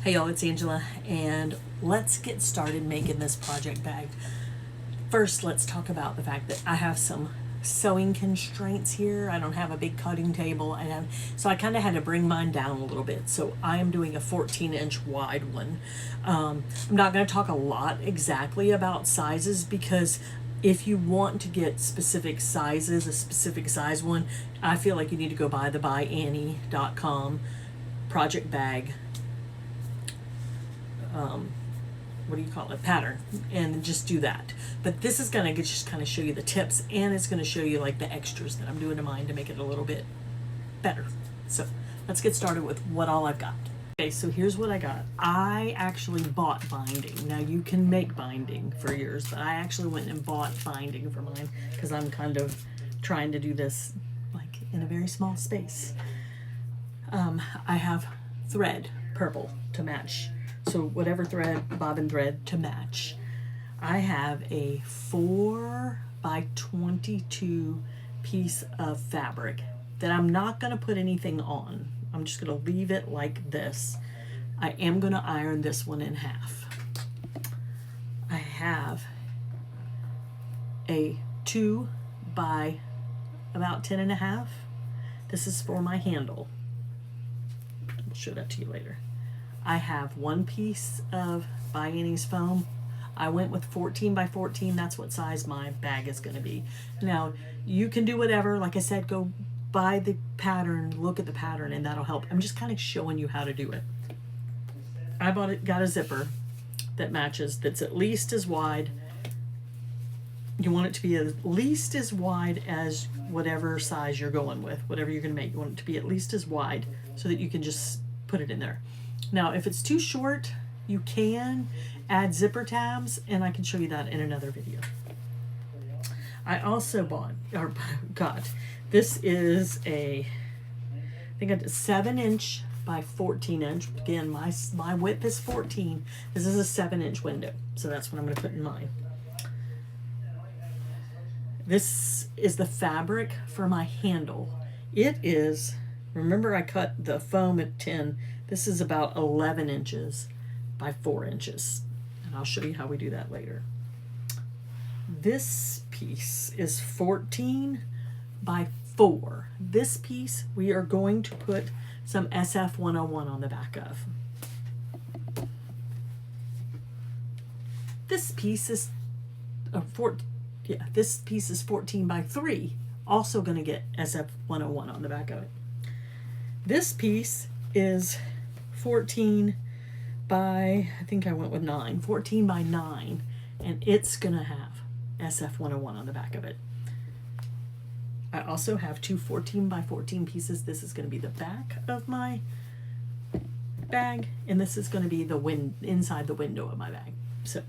Hey y'all, it's Angela, and let's get started making this project bag. First, let's talk about the fact that I have some sewing constraints here. I don't have a big cutting table, so I kind of had to bring mine down a little bit. So I am doing a 14-inch wide one. I'm not going to talk a lot exactly about sizes because if you want to get specific sizes, a specific size one, I feel like you need to go by the byannie.com project bag, what do you call it, pattern, and just do that. But this is gonna just kind of show you the tips, and it's gonna show you like the extras that I'm doing to mine to make it a little bit better. So let's get started with what all I've got. Okay, so here's what I got. I actually bought binding. Now you can make binding for yours, but I actually went and bought binding for mine because I'm kind of trying to do this like in a very small space. I have thread, purple, to match. So whatever thread, bobbin thread to match. I have a 4 by 22 piece of fabric that I'm not going to put anything on. I'm just going to leave it like this. I am going to iron this one in half. I have a 2 by about 10 and a half. This is for my handle. I'll show that to you later. I have one piece of By Annie's foam. I went with 14 by 14. That's what size my bag is going to be. Now, you can do whatever. Like I said, go buy the pattern, look at the pattern, and that'll help. I'm just kind of showing you how to do it. I got a zipper that matches, that's at least as wide. You want it to be at least as wide as whatever size you're going with, whatever you're going to make. You want it to be at least as wide so that you can just put it in there. Now, if it's too short, you can add zipper tabs, and I can show you that in another video. I also got, this is I think it's 7-inch by 14-inch. Again, my width is 14. This is a 7-inch window, so that's what I'm going to put in mine. This is the fabric for my handle. It is, remember I cut the foam at 10. This is about 11 inches by 4 inches. And I'll show you how we do that later. This piece is 14 by 4. This piece we are going to put some SF 101 on the back of. This piece is this piece is 14 by 3. Also going to get SF 101 on the back of it. This piece is 14 by, I think I went with 9, 14 by 9, and it's gonna have SF 101 on the back of it. I also have two 14 by 14 pieces. This is gonna be the back of my bag, and this is gonna be the inside the window of my bag. So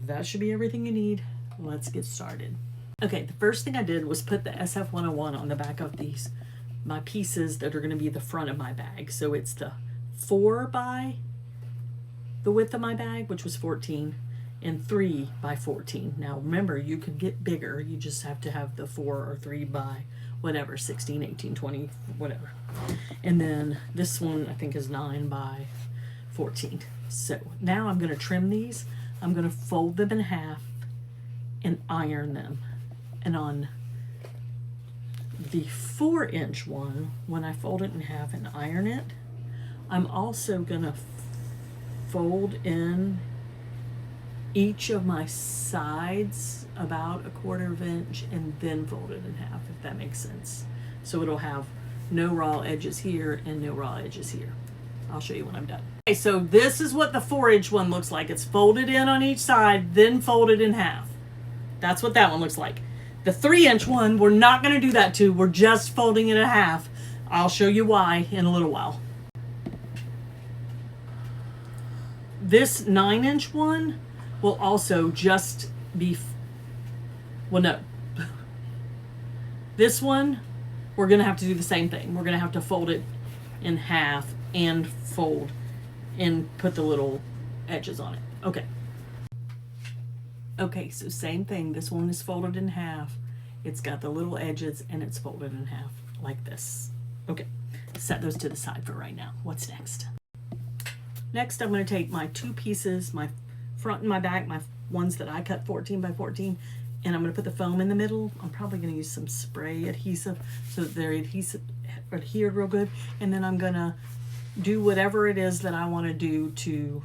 that should be everything you need. Let's get started. Okay, the first thing I did was put the SF 101 on the back of my pieces that are going to be the front of my bag. So it's the 4 by the width of my bag, which was 14, and 3 by 14. Now remember, you could get bigger. You just have to have the 4 or 3 by whatever, 16, 18, 20, whatever. And then this one I think is 9 by 14. So now I'm going to trim these. I'm going to fold them in half and iron them. And on the 4-inch one, when I fold it in half and iron it, I'm also gonna fold in each of my sides about 1/4 inch and then fold it in half, if that makes sense. So it'll have no raw edges here and no raw edges here. I'll show you when I'm done. Okay, so this is what the 4-inch one looks like. It's folded in on each side, then folded in half. That's what that one looks like. The 3-inch one, we're not going to do that to. We're just folding it in half. I'll show you why in a little while. This 9-inch one will also just be, well, no. This one, we're going to have to do the same thing. We're going to have to fold it in half and fold and put the little edges on it. Okay. Okay, so same thing. This one is folded in half. It's got the little edges and it's folded in half like this. Okay, set those to the side for right now. What's next? Next, I'm going to take my two pieces, my front and my back, my ones that I cut 14 by 14, and I'm going to put the foam in the middle. I'm probably going to use some spray adhesive so that they're adhered real good. And then I'm going to do whatever it is that I want to do to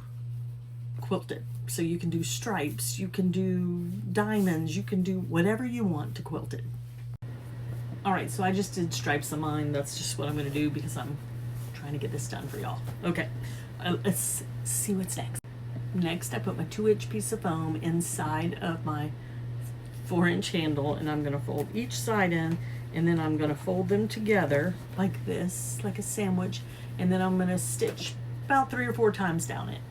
quilt it. So you can do stripes, you can do diamonds, you can do whatever you want to quilt it. All right, so I just did stripes on mine. That's just what I'm going to do because I'm trying to get this done for y'all. Okay, let's see what's next. Next, I put my 2-inch piece of foam inside of my 4-inch handle, and I'm going to fold each side in, and then I'm going to fold them together like this, like a sandwich, and then I'm going to stitch about 3 or 4 times down it.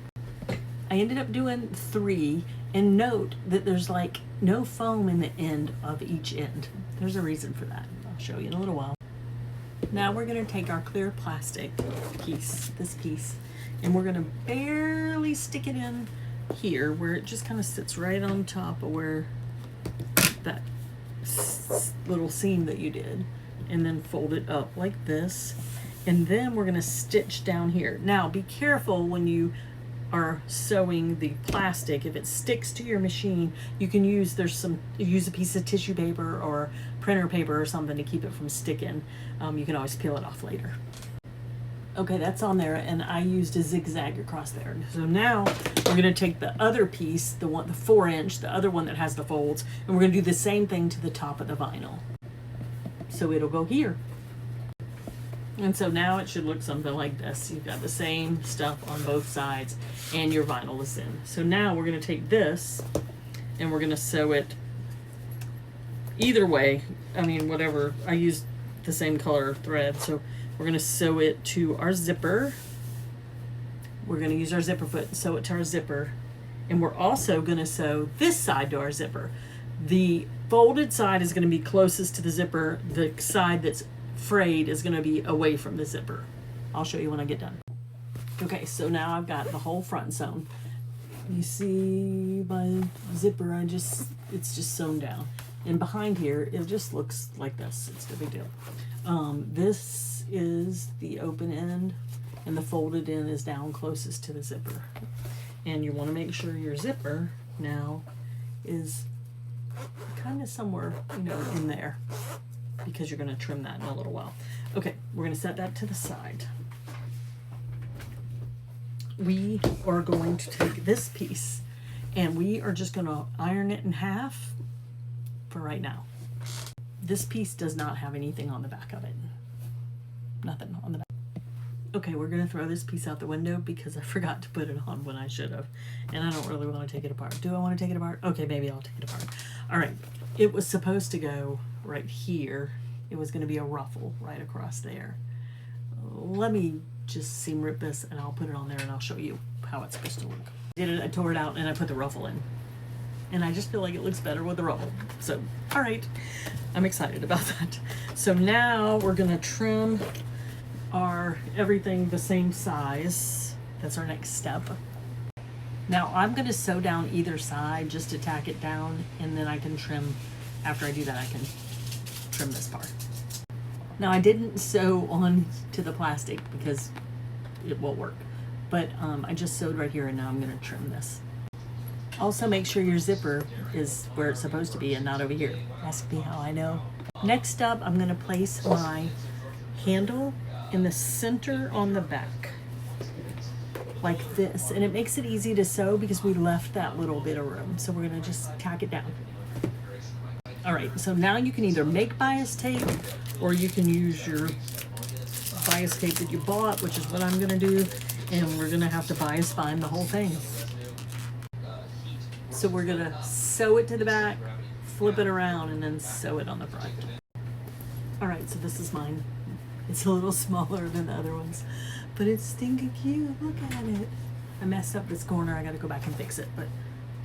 I ended up doing 3, and note that there's like no foam in the end of each end. There's a reason for that. I'll show you in a little while. Now we're going to take our clear plastic piece, this piece, and we're going to barely stick it in here where it just kind of sits right on top of where that little seam that you did, and then fold it up like this, and then we're going to stitch down here. Now be careful when you are sewing the plastic. If it sticks to your machine, you can use use a piece of tissue paper or printer paper or something to keep it from sticking. You can always peel it off later. Okay, that's on there, and I used a zigzag across there. So now we're going to take the other piece, the 4-inch, the other one that has the folds, and we're going to do the same thing to the top of the vinyl. So it'll go here. And so now it should look something like this. You've got the same stuff on both sides, and your vinyl is in. So now we're going to take this, and we're going to sew it either way. I mean, whatever. I used the same color thread, so we're going to sew it to our zipper. We're going to use our zipper foot and sew it to our zipper. And we're also going to sew this side to our zipper. The folded side is going to be closest to the zipper. The side that's frayed is going to be away from the zipper. I'll show you when I get done. Okay, so now I've got the whole front sewn. You see my zipper, it's just sewn down. And behind here, it just looks like this. It's no big deal. This is the open end, and the folded end is down closest to the zipper. And you want to make sure your zipper now is kind of somewhere, in there, because you're going to trim that in a little while. Okay, we're going to set that to the side. We are going to take this piece, and we are just going to iron it in half for right now. This piece does not have anything on the back of it. Nothing on the back. Okay, we're going to throw this piece out the window because I forgot to put it on when I should have. And I don't really want to take it apart. Do I want to take it apart? Okay, maybe I'll take it apart. All right, it was supposed to go right here. It was going to be a ruffle right across there. Let me just seam rip this, and I'll put it on there, and I'll show you how it's supposed to look. I tore it out, and I put the ruffle in. And I just feel like it looks better with the ruffle. So, all right, I'm excited about that. So now we're going to trim our everything the same size. That's our next step. Now I'm going to sew down either side just to tack it down, and then I can trim. After I do that, I can trim this part. Now I didn't sew on to the plastic because it won't work, but I just sewed right here, and now I'm going to trim this. Also make sure your zipper is where it's supposed to be and not over here. Ask me how I know. Next up, I'm going to place my handle in the center on the back like this, and it makes it easy to sew because we left that little bit of room. So we're going to just tack it down. All right, so now you can either make bias tape, or you can use your bias tape that you bought, which is what I'm going to do, and we're going to have to bias bind the whole thing. So we're going to sew it to the back, flip it around, and then sew it on the front. All right, so this is mine. It's a little smaller than the other ones, but it's stinking cute. Look at it. I messed up this corner. I got to go back and fix it, but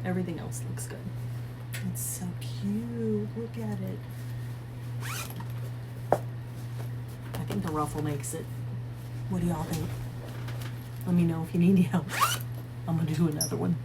everything else looks good. It's so cute. Look at it. I think the ruffle makes it. What do y'all think? Let me know if you need help. I'm going to do another one.